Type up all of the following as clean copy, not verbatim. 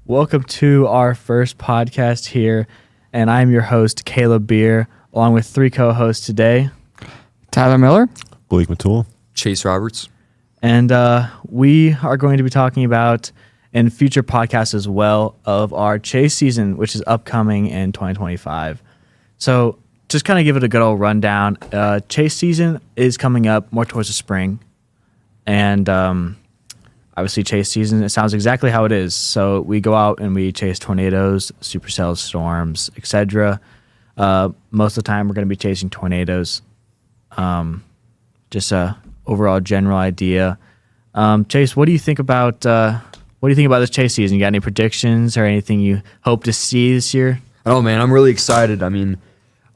Welcome to our first podcast here, and I'm your host, Caleb Beer, along with three co-hosts today. Tyler Miller, Blake Mattull, Chase Roberts. And we are going to be talking about, in future podcasts as well, of our chase season, which is upcoming in 2025. So just kind of give it a good old rundown. Chase season is coming up more towards the spring, and obviously, chase season, it sounds exactly how it is. So we go out and we chase tornadoes, supercells, storms, etc. Most of the time, we're going to be chasing tornadoes. Just a overall general idea. Chase, what do you think about this chase season? You got any predictions or anything you hope to see this year? Oh man, I'm really excited. I mean,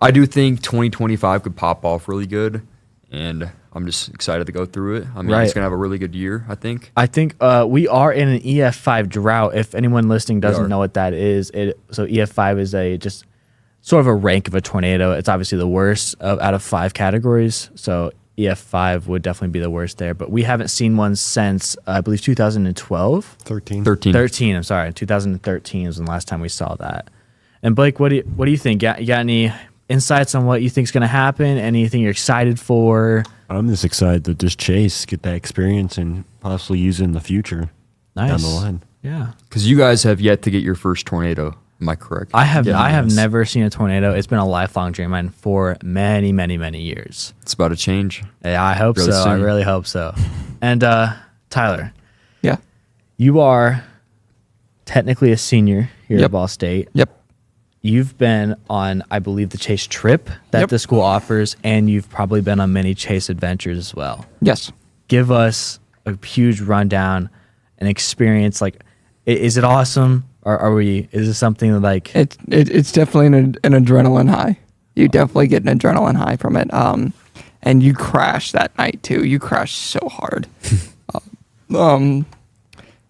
I do think 2025 could pop off really good, and I'm just excited to go through it. I mean, It's going to have a really good year, I think. I think we are in an EF5 drought. If anyone listening doesn't know what that is, so EF5 is just sort of a rank of a tornado. It's obviously the worst out of 5 categories. So EF5 would definitely be the worst there. But we haven't seen one since, I believe, 2012? 13, I'm sorry. 2013 was the last time we saw that. And Blake, what do you think? You got any insights on what you think is going to happen? Anything you're excited for? I'm just excited to just chase, get that experience, and possibly use it in the future down the line. Yeah. Because you guys have yet to get your first tornado. Am I correct? I have never seen a tornado. It's been a lifelong dream of mine for many, many, many years. It's about to change. Yeah, I hope really so. Soon. I really hope so. And Tyler. Yeah. You are technically a senior here at Ball State. Yep. You've been on, I believe, the chase trip that the school offers, and you've probably been on many chase adventures as well. Yes. Give us a huge rundown, an experience. Like, is it awesome, or is it something like it's definitely an adrenaline high. You definitely get an adrenaline high from it. And you crash that night too. You crash so hard. So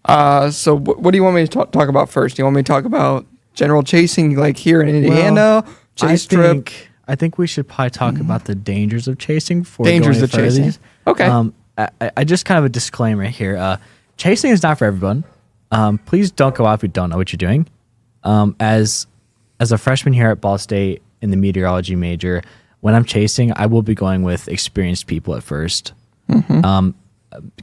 what do you want me to talk about first? Do you want me to talk about general chasing, like here in Indiana, chase trip? I think we should probably talk about the dangers of chasing before Dangers going of chasing. These. Okay. I just kind of a disclaimer here. Chasing is not for everyone. Please don't go out if you don't know what you're doing. As a freshman here at Ball State in the meteorology major, when I'm chasing, I will be going with experienced people at first. Kind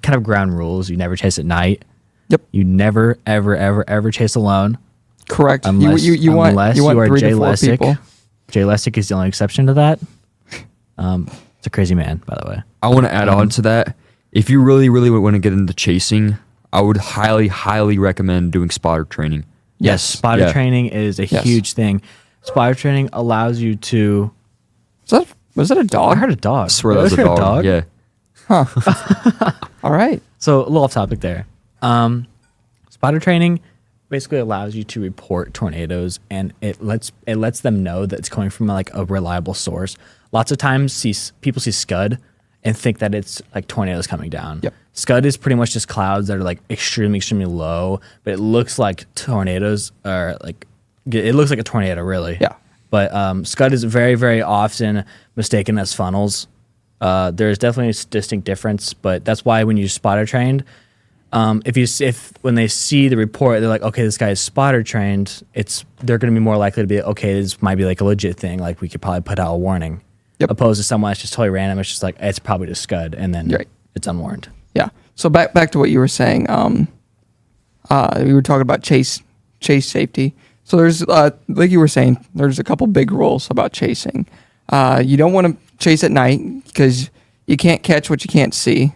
of ground rules: you never chase at night. Yep. You never, ever, ever, ever chase alone. Correct. Unless you want are 3 Jay to 4 Lessick. people. Jay Lessick is the only exception to that. It's a crazy man, by the way. I want to add on to that. If you really, really want to get into chasing, I would highly, highly recommend doing spotter training. Yes, spotter training is a huge thing. Spotter training allows you to... Was that a dog? I heard a dog. I swear that was a dog. Yeah. All right. So a little off topic there. Spotter training basically allows you to report tornadoes, and it lets them know that it's coming from like a reliable source. Lots of times people see scud and think that it's like tornadoes coming down. Yep. Scud is pretty much just clouds that are like extremely, extremely low, but it looks like tornadoes are like, it looks like a tornado really. Yeah. But scud is very, very often mistaken as funnels. There's definitely a distinct difference, but that's why when you spotter trained, if when they see the report, they're like, okay, this guy is spotter trained, they're going to be more likely to be, okay, this might be like a legit thing. Like we could probably put out a warning. Yep. Opposed to someone that's just totally random. It's just like, it's probably just scud, and then it's unwarned. Yeah. So back to what you were saying. We were talking about chase safety. So there's like you were saying, there's a couple big rules about chasing. You don't want to chase at night because you can't catch what you can't see,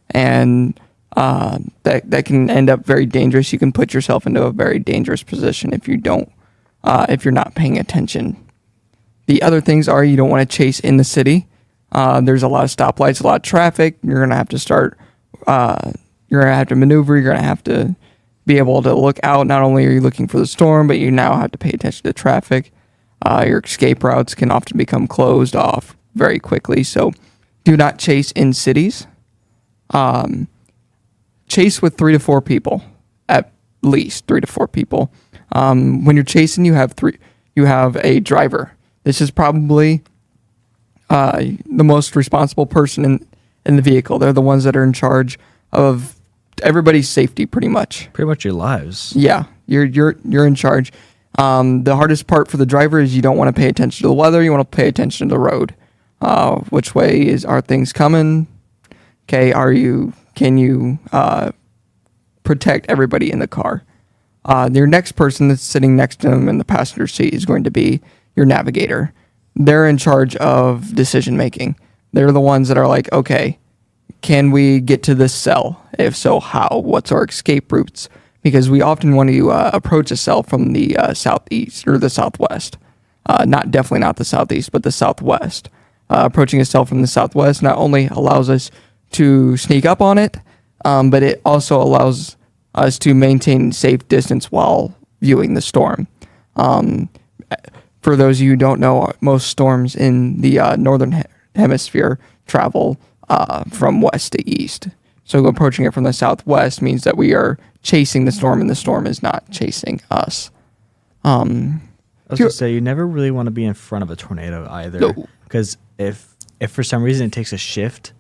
and that can end up very dangerous. You can put yourself into a very dangerous position if you're not paying attention. The other things are you don't want to chase in the city. There's a lot of stoplights, a lot of traffic. You're gonna have to start. You're gonna have to maneuver. You're gonna have to be able to look out. Not only are you looking for the storm, but you now have to pay attention to traffic. Your escape routes can often become closed off very quickly. So do not chase in cities. Chase with 3 to 4 people, at least 3 to 4 people. When you're chasing, you have a driver. This is probably the most responsible person in the vehicle. They're the ones that are in charge of everybody's safety, pretty much. Pretty much your lives. Yeah. You're in charge. The hardest part for the driver is you don't want to pay attention to the weather. You want to pay attention to the road. Which way are things coming? Okay, can you protect everybody in the car? Your next person that's sitting next to them in the passenger seat is going to be your navigator. They're in charge of decision making. They're the ones that are like, okay, can we get to this cell? If so, how? What's our escape routes? Because we often want to approach a cell from the southeast or the southwest. Definitely not the southeast, but the southwest. Approaching a cell from the southwest not only allows us to sneak up on it, but it also allows us to maintain safe distance while viewing the storm. For those of you who don't know, most storms in the northern hemisphere travel from west to east. So approaching it from the southwest means that we are chasing the storm, and the storm is not chasing us. I was going to say, you never really want to be in front of a tornado either. Because if for some reason it takes a shift,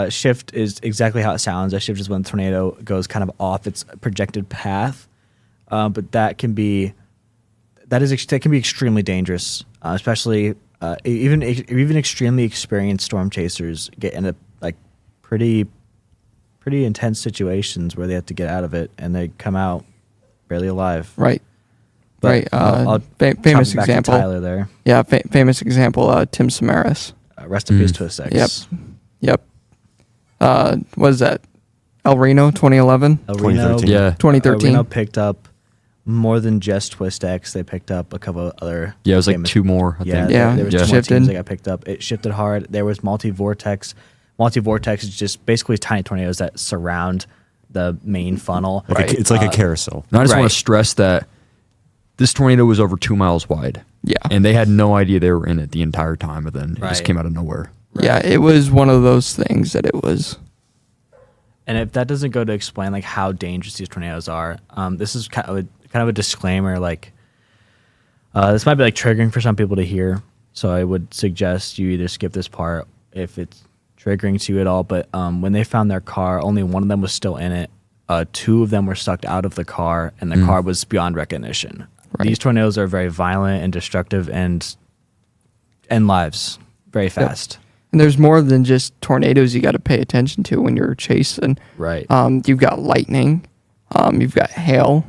shift is exactly how it sounds. A shift is when the tornado goes kind of off its projected path. But that can be extremely dangerous, especially even extremely experienced storm chasers get into like pretty intense situations where they have to get out of it and they come out barely alive. Right. But Right. Famous back to example. Tyler there. Yeah. Famous example. Tim Samaras. Rest in peace to his ex. Yep. What is that? El Reno, 2011. El Reno, 2013. Yeah. 2013. Reno picked up more than just Twist X. They picked up a couple of other. Yeah, it was like famous- 2 more, I think. Yeah, there was yeah. 2 more Shifted. teams that got picked up. It shifted hard. There was multi-vortex. Multi-vortex is just basically tiny tornadoes that surround the main funnel. It's like a carousel. And I just Right. want to stress that this tornado was over 2 miles wide. Yeah. And they had no idea they were in it the entire time, and then it just Right. came out of nowhere. Yeah, it was one of those things that it was. And if that doesn't go to explain like how dangerous these tornadoes are, this is kind of a disclaimer. Like, this might be like triggering for some people to hear, so I would suggest you either skip this part if it's triggering to you at all. But when they found their car, only one of them was still in it. 2 of them were sucked out of the car, and the car was beyond recognition. Right. These tornadoes are very violent and destructive and end lives very fast. And there's more than just tornadoes you got to pay attention to when you're chasing. Right. You've got lightning. You've got hail.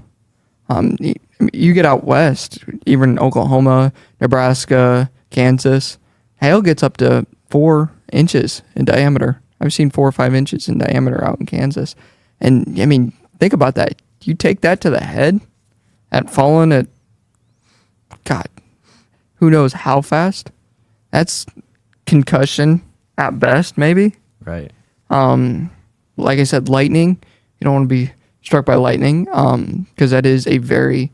You get out west, even Oklahoma, Nebraska, Kansas. Hail gets up to 4 inches in diameter. I've seen 4 or 5 inches in diameter out in Kansas. And I mean, think about that. You take that to the head at falling at, God, who knows how fast? That's concussion at best, maybe. Right. Like I said, lightning. You don't want to be struck by lightning because that is a very.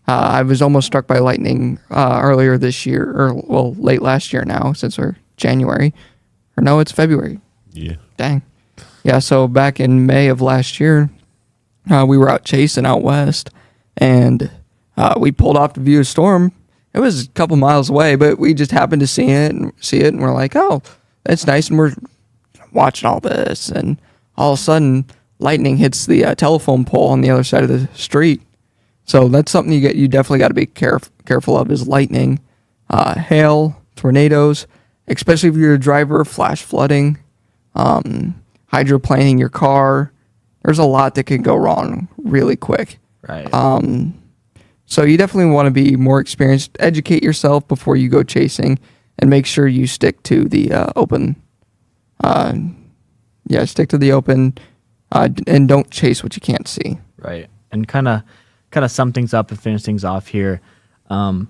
I was almost struck by lightning earlier this year, or late last year now, since we're January, or no, it's February. Yeah. Dang. Yeah. So back in May of last year, we were out chasing out west, and we pulled off to view a storm. It was a couple miles away, but we just happened to see it, and we're like, oh, that's nice. And we're watching all this, and all of a sudden, lightning hits the telephone pole on the other side of the street. So that's something you definitely got to be careful of is lightning, hail, tornadoes, especially if you're a driver, flash flooding, hydroplaning your car. There's a lot that can go wrong really quick. Right. So you definitely want to be more experienced. Educate yourself before you go chasing, and make sure you stick to the open. Stick to the open, and don't chase what you can't see. Right. And kind of sum things up and finish things off here. NWS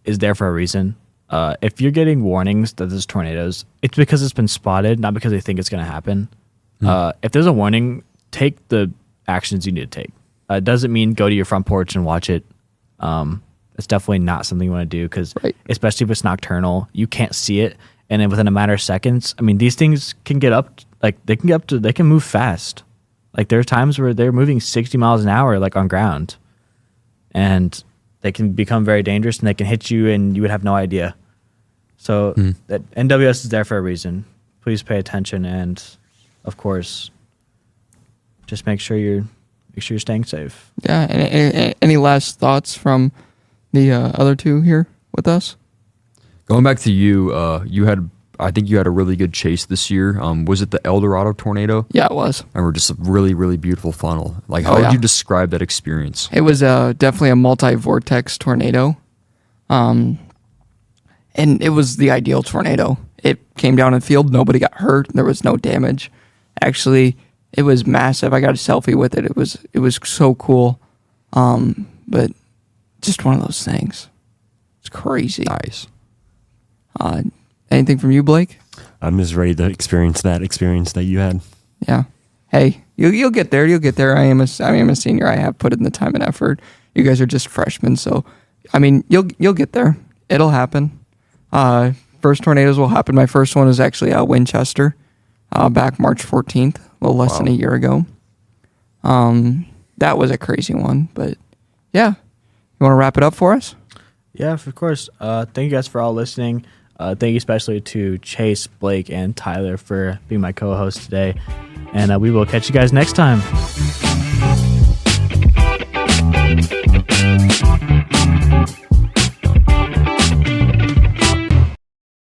is there for a reason. If you're getting warnings that there's tornadoes, it's because it's been spotted, not because they think it's going to happen. If there's a warning, take the actions you need to take. It doesn't mean go to your front porch and watch it. It's definitely not something you want to do because, especially if it's nocturnal, you can't see it. And then within a matter of seconds, I mean, these things can get up, they can move fast. Like there are times where they're moving 60 miles an hour, like on ground, and they can become very dangerous and they can hit you and you would have no idea. So that NWS is there for a reason. Please pay attention. And of course, just make sure you're make sure you're staying safe. Yeah. Any last thoughts from the other two here with us? Going back to you, I think you had a really good chase this year. Was it the El Dorado tornado? Yeah, it was. And we're just a really, really beautiful funnel. Like, how Oh, yeah. would you describe that experience? It was definitely a multi-vortex tornado. And it was the ideal tornado. It came down in the field. Nobody got hurt. There was no damage. Actually, it was massive. I got a selfie with it. It was so cool. But just one of those things. It's crazy. Nice. Anything from you, Blake? I'm just ready to experience that you had. Yeah. Hey, you'll get there. You'll get there. I am a senior. I have put in the time and effort. You guys are just freshmen, so I mean, you'll get there. It'll happen. First tornadoes will happen. My first one was actually Winchester, back March 14th, a little less than a year ago. That was a crazy one, but yeah. You want to wrap it up for us? Yeah, of course. Thank you guys for all listening. Thank you especially to Chase, Blake, and Tyler for being my co-host today. And we will catch you guys next time.